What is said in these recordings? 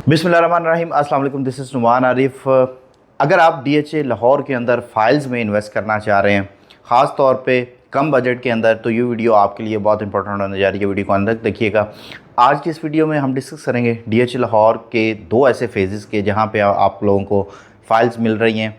बिस्मिल्लाहिर्रहमानिर्रहीम। अस्सलाम वालेकुम, दिस इज़ नुमान आरिफ। अगर आप डीएचए लाहौर के अंदर फ़ाइल्स में इन्वेस्ट करना चाह रहे हैं, ख़ास तौर पे कम बजट के अंदर, तो ये वीडियो आपके लिए बहुत इंपॉर्टेंट होने जा रही है। वीडियो को अंदर तक देखिएगा। आज की इस वीडियो में हम डिस्कस करेंगे डीएचए लाहौर के दो ऐसे फेजेस के जहाँ पे आप लोगों को फ़ाइल्स मिल रही हैं।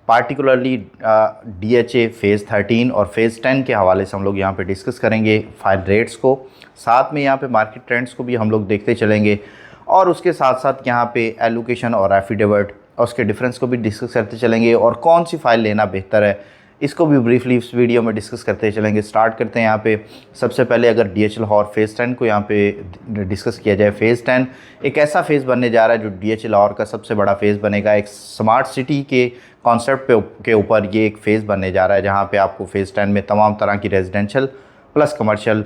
पार्टिकुलरली डीएचए फ़ेज़ 13 और फ़ेज़ 10 के हवाले से हम लोग यहाँ पे डिस्कस करेंगे फ़ाइल रेट्स को। साथ में यहाँ पे मार्केट ट्रेंड्स को भी हम लोग देखते चलेंगे और उसके साथ साथ यहाँ पे एलोकेशन और एफिडेविट और उसके डिफरेंस को भी डिस्कस करते चलेंगे और कौन सी फ़ाइल लेना बेहतर है इसको भी ब्रीफली इस वीडियो में डिस्कस करते चलेंगे। स्टार्ट करते हैं यहाँ पे। सबसे पहले अगर डीएचए लाहौर फ़ेज़ 10 को यहाँ पे डिस्कस किया जाए, फ़ेज़ 10 एक ऐसा फ़ेज़ बनने जा रहा है जो डीएचए लाहौर का सबसे बड़ा फ़ेज़ बनेगा। एक स्मार्ट सिटी के कॉन्सेप्ट के ऊपर ये एक फ़ेज़ बनने जा रहा है जहाँ पे आपको फ़ेज़ 10 में तमाम तरह की रेजिडेंशल प्लस कमर्शियल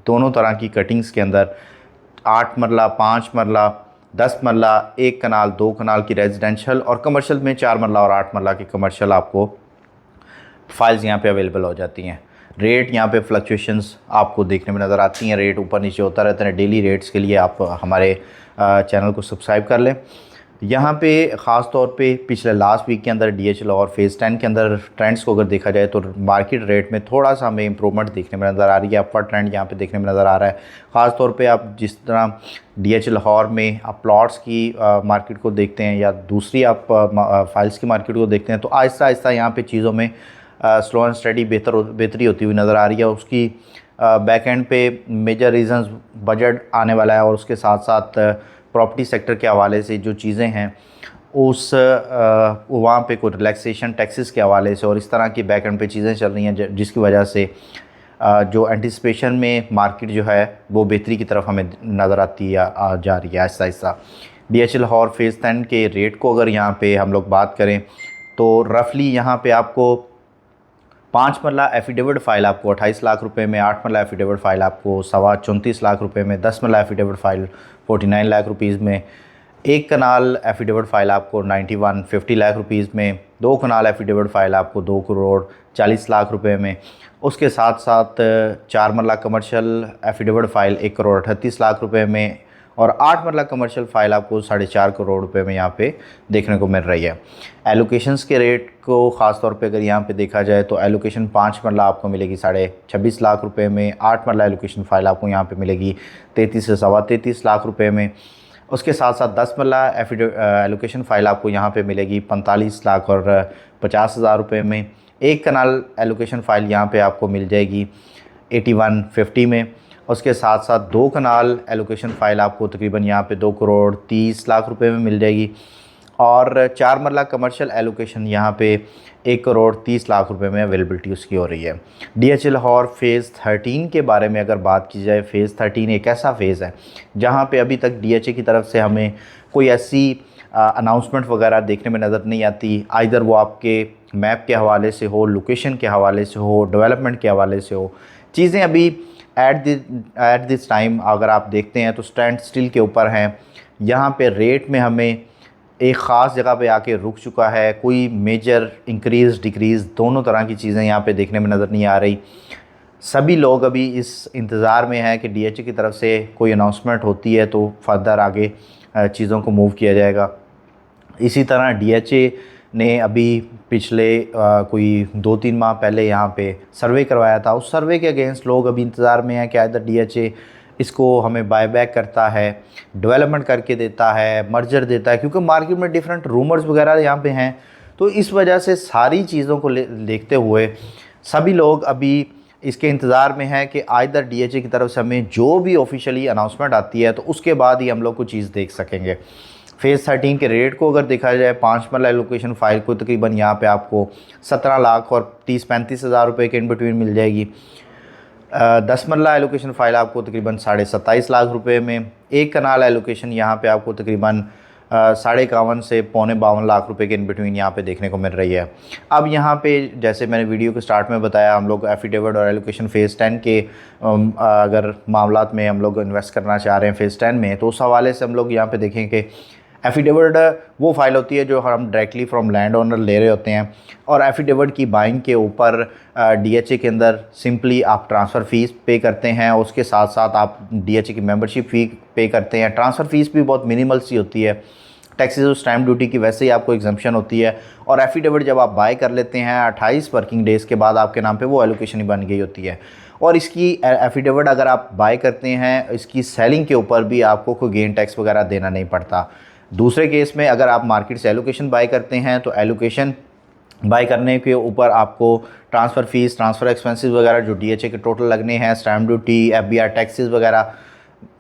दोनों तरह की कटिंग्स के अंदर 8 मरला, 5 मरला, 10 मरला, 1 कनाल, 2 कनाल की रेजिडेंशियल और कमर्शियल में 4 मरला और 8 मरला की कमर्शियल आपको फाइल्स यहाँ पे अवेलेबल हो जाती हैं। रेट यहाँ पे फ्लक्चुएशंस आपको देखने में नज़र आती हैं। रेट ऊपर नीचे होता रहता है। डेली रेट्स के लिए आप हमारे चैनल को सब्सक्राइब कर लें। यहाँ पे ख़ास तौर पे पिछले लास्ट वीक के अंदर डीएचए लाहौर फ़ेज़ 10 के अंदर ट्रेंड्स को अगर देखा जाए तो मार्केट रेट में थोड़ा सा हमें इंप्रूवमेंट देखने में नज़र आ रही है। अपवर्ड ट्रेंड यहाँ पे देखने में नज़र आ रहा है। ख़ास तौर पे आप जिस तरह डीएचए लाहौर में आप प्लॉट्स की मार्केट को देखते हैं या दूसरी आप फाइल्स की मार्केट को देखते हैं तो आहिस्ता आहिस्ता यहाँ पर चीज़ों में स्लो एंड स्टडी बेहतरी होती हुई नज़र आ रही है। उसकी बैक एंड पे मेजर रीज़न्स बजट आने वाला है और उसके साथ साथ प्रॉपर्टी सेक्टर के हवाले से जो चीज़ें हैं उस वहाँ पे कोई रिलैक्सेशन टैक्सेस के हवाले से और इस तरह की बैक एंड पे चीज़ें चल रही हैं जिसकी वजह से जो एंटिसिपेशन में मार्केट जो है वो बेहतरी की तरफ हमें नज़र आती है जा रही है आहिस्ता आहिस्ता। डीएचए लाहौर फ़ेज़ 10 के रेट को अगर यहाँ पे हम लोग बात करें तो रफली यहाँ पे आपको 5 मरला एफिडेविट फ़ाइल आपको 28 लाख रुपए में, 8 मरला एफिडेविट फ़ाइल आपको 34 लाख रुपए में, 10 मरला एफिडेविट फ़ाइल 49 लाख रुपीज़ में, 1 कनाल एफिडेविट फ़ाइल आपको 50 लाख रुपीज़ में, 2 कनाल एफिडेविट फ़ाइल आपको 2 करोड़ 40 लाख रुपए में, उसके साथ साथ 4 मरला commercial affidavit file 1 crore 38 lakh रुपए में और 8 मरला कमर्शियल फ़ाइल आपको 4.5 करोड़ रुपए में यहाँ पे देखने को मिल रही है। एलोकेशंस के रेट को ख़ास तौर पे अगर यहाँ पे देखा जाए तो एलोकेशन 5 मरला आपको मिलेगी 26.5 लाख रुपए में, 8 मरला एलोकेशन फ़ाइल आपको यहाँ पे मिलेगी 33 से 33.25 लाख रुपए में, उसके साथ साथ 10 मरला एलोकेशन फ़ाइल आपको यहाँ पे मिलेगी 45 लाख और 50,000 रुपये में, 1 कनाल एलोकेशन फ़ाइल यहाँ पे आपको मिल जाएगी 8150 में, उसके साथ साथ 2 कनाल एलोकेशन फ़ाइल आपको तकरीबन यहाँ पे 2 करोड़ 30 लाख रुपए में मिल जाएगी और 4 मरला कमर्शियल एलोकेशन यहाँ पे 1 करोड़ 30 लाख रुपए में अवेलेबिलिटी उसकी हो रही है। डीएचए लाहौर फ़ेज़ 13 के बारे में अगर बात की जाए, फ़ेज़ 13 एक ऐसा फ़ेज़ है जहाँ पे अभी तक डीएचए की तरफ से हमें कोई ऐसी अनाउंसमेंट वगैरह देखने में नज़र नहीं आती। आइदर वो आपके मैप के हवाले से हो, लोकेशन के हवाले से हो, डेवलपमेंट के हवाले से हो। चीज़ें अभी एट दिस टाइम अगर आप देखते हैं तो स्टैंड स्टिल के ऊपर हैं। यहाँ पे रेट में हमें एक ख़ास जगह पे आके रुक चुका है। कोई मेजर इंक्रीज़ डिक्रीज़ दोनों तरह की चीज़ें यहाँ पे देखने में नज़र नहीं आ रही। सभी लोग अभी इस इंतज़ार में हैं कि डीएचए की तरफ से कोई अनाउंसमेंट होती है तो फर्दर आगे चीज़ों को मूव किया जाएगा। इसी तरह डीएचए ने अभी पिछले कोई 2-3 माह पहले यहाँ पे सर्वे करवाया था। उस सर्वे के अगेंस्ट लोग अभी इंतज़ार में हैं कि आइदर डीएचए इसको हमें बायबैक करता है, डेवलपमेंट करके देता है, मर्जर देता है, क्योंकि मार्केट में डिफरेंट रूमर्स वगैरह यहाँ पे हैं। तो इस वजह से सारी चीज़ों को देखते हुए सभी लोग अभी इसके इंतज़ार में हैं कि आइदर डीएचए की तरफ से हमें जो भी ऑफिशियली अनाउंसमेंट आती है तो उसके बाद ही हम लोग को चीज़ देख सकेंगे। फ़ेज़ 13 के रेट को अगर देखा जाए 5 मरला एलोकेशन फ़ाइल को तकरीबन यहाँ पे आपको 17 लाख और 30-35 हज़ार रुपये के इन बिटवीन मिल जाएगी। 10 मरला एलोकेशन फ़ाइल आपको तकरीबन 27.5 लाख रुपए में, 1 कनाल एलोकेशन यहाँ पे आपको तकरीबन 51.5 से 52 लाख रुपए के इन बिटवीन यहाँ पे देखने को मिल रही है। अब यहाँ पे जैसे मैंने वीडियो के स्टार्ट में बताया, हम लोग एफिडेविट और एलोकेशन फ़ेज़ 10 के अगर मामलात में हम लोग इन्वेस्ट करना चाह रहे हैं फ़ेज़ 10 में, तो उस हवाले से हम लोग यहाँ पे देखें कि एफिडेविट वो फाइल होती है जो हम डायरेक्टली फ्रॉम लैंड ओनर ले रहे होते हैं, और एफिडेविट की बाइंग के ऊपर डीएचए के अंदर सिंपली आप ट्रांसफ़र फ़ीस पे करते हैं, उसके साथ साथ आप डीएचए की मेंबरशिप फ़ी पे करते हैं। ट्रांसफ़र फ़ीस भी बहुत मिनिमल सी होती है, टैक्सेस और स्टैम्प ड्यूटी की वैसे ही आपको एग्जम्पशन होती है। और एफिडेविट जब आप बाय कर लेते हैं 28 वर्किंग डेज़ के बाद आपके नाम पे वो एलोकेशन ही बन गई होती है। और इसकी एफिडेविट अगर आप बाय करते हैं, इसकी सेलिंग के ऊपर भी आपको कोई गेन टैक्स वगैरह देना नहीं पड़ता। दूसरे केस में अगर आप मार्केट से एलोकेशन बाय करते हैं तो एलोकेशन बाय करने के ऊपर आपको ट्रांसफ़र फ़ीस, ट्रांसफ़र एक्सपेंसेस वगैरह जो डीएचए के टोटल लगने हैं, स्टैम्प ड्यूटी, एफबीआर टैक्सेस वगैरह,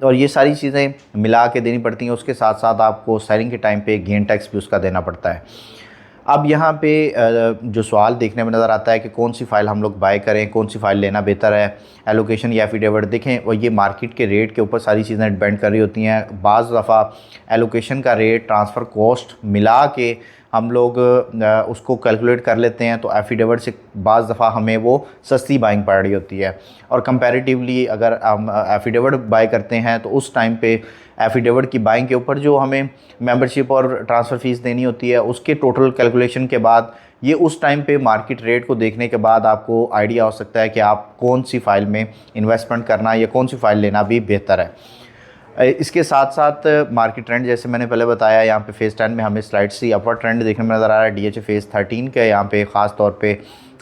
और ये सारी चीज़ें मिला के देनी पड़ती हैं। उसके साथ साथ आपको सेलिंग के टाइम पे गेन टैक्स भी उसका देना पड़ता है। अब यहाँ पे जो सवाल देखने में नज़र आता है कि कौन सी फ़ाइल हम लोग बाय करें, कौन सी फ़ाइल लेना बेहतर है, एलोकेशन या एफिडेविट। देखें, और ये मार्केट के रेट के ऊपर सारी चीज़ें डिपेंड कर रही होती हैं। बाज़ दफ़ा एलोकेशन का रेट ट्रांसफ़र कॉस्ट मिला के हम लोग उसको कैलकुलेट कर लेते हैं, तो एफिडेविट से बाज़ दफ़ा हमें वो सस्ती बाइंग पड़ रही होती है। और कंपैरेटिवली अगर हम एफिडेविट बाय करते हैं तो उस टाइम पे एफिडेविट की बाइंग के ऊपर जो हमें मेंबरशिप और ट्रांसफ़र फ़ीस देनी होती है, उसके टोटल कैलकुलेशन के बाद ये उस टाइम पे मार्केट रेट को देखने के बाद आपको आइडिया हो सकता है कि आप कौन सी फ़ाइल में इन्वेस्टमेंट करना या कौन सी फ़ाइल लेना भी बेहतर है। इसके साथ साथ मार्केट ट्रेंड जैसे मैंने पहले बताया, यहाँ पे फेज़ 10 में हमें स्लाइड सी अपवर्ड ट्रेंड देखने में नज़र आ रहा है। डीएचए फेज़ 13 के यहाँ पे ख़ास तौर पे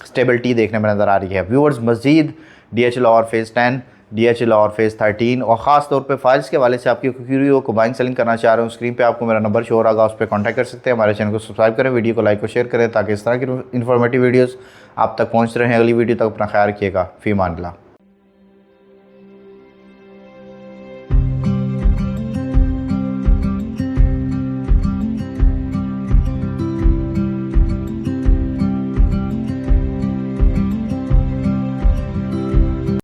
स्टेबिलिटी देखने में नज़र आ रही है। व्यूअर्स, मज़ीद DHA Lahore phase 10, DHA Lahore phase 13 और ख़ास तौर पे फाइल्स के हवाले से आपकी क्यूरी हो को बाइंग सेलिंग करना चाह रहे हो, स्क्रीन पे आपको मेरा नंबर शो हो रहा, उस पर कॉन्टैक्ट कर सकते हैं। हमारे चैनल को सब्सक्राइब करें, वीडियो को लाइक और शेयर करें ताकि इस तरह की इन्फॉर्मेटिव वीडियोज़ आप तक पहुँच रहे हैं। अगली वीडियो तक अपना ख्याल रखिएगा। फ़ी अमान अल्लाह।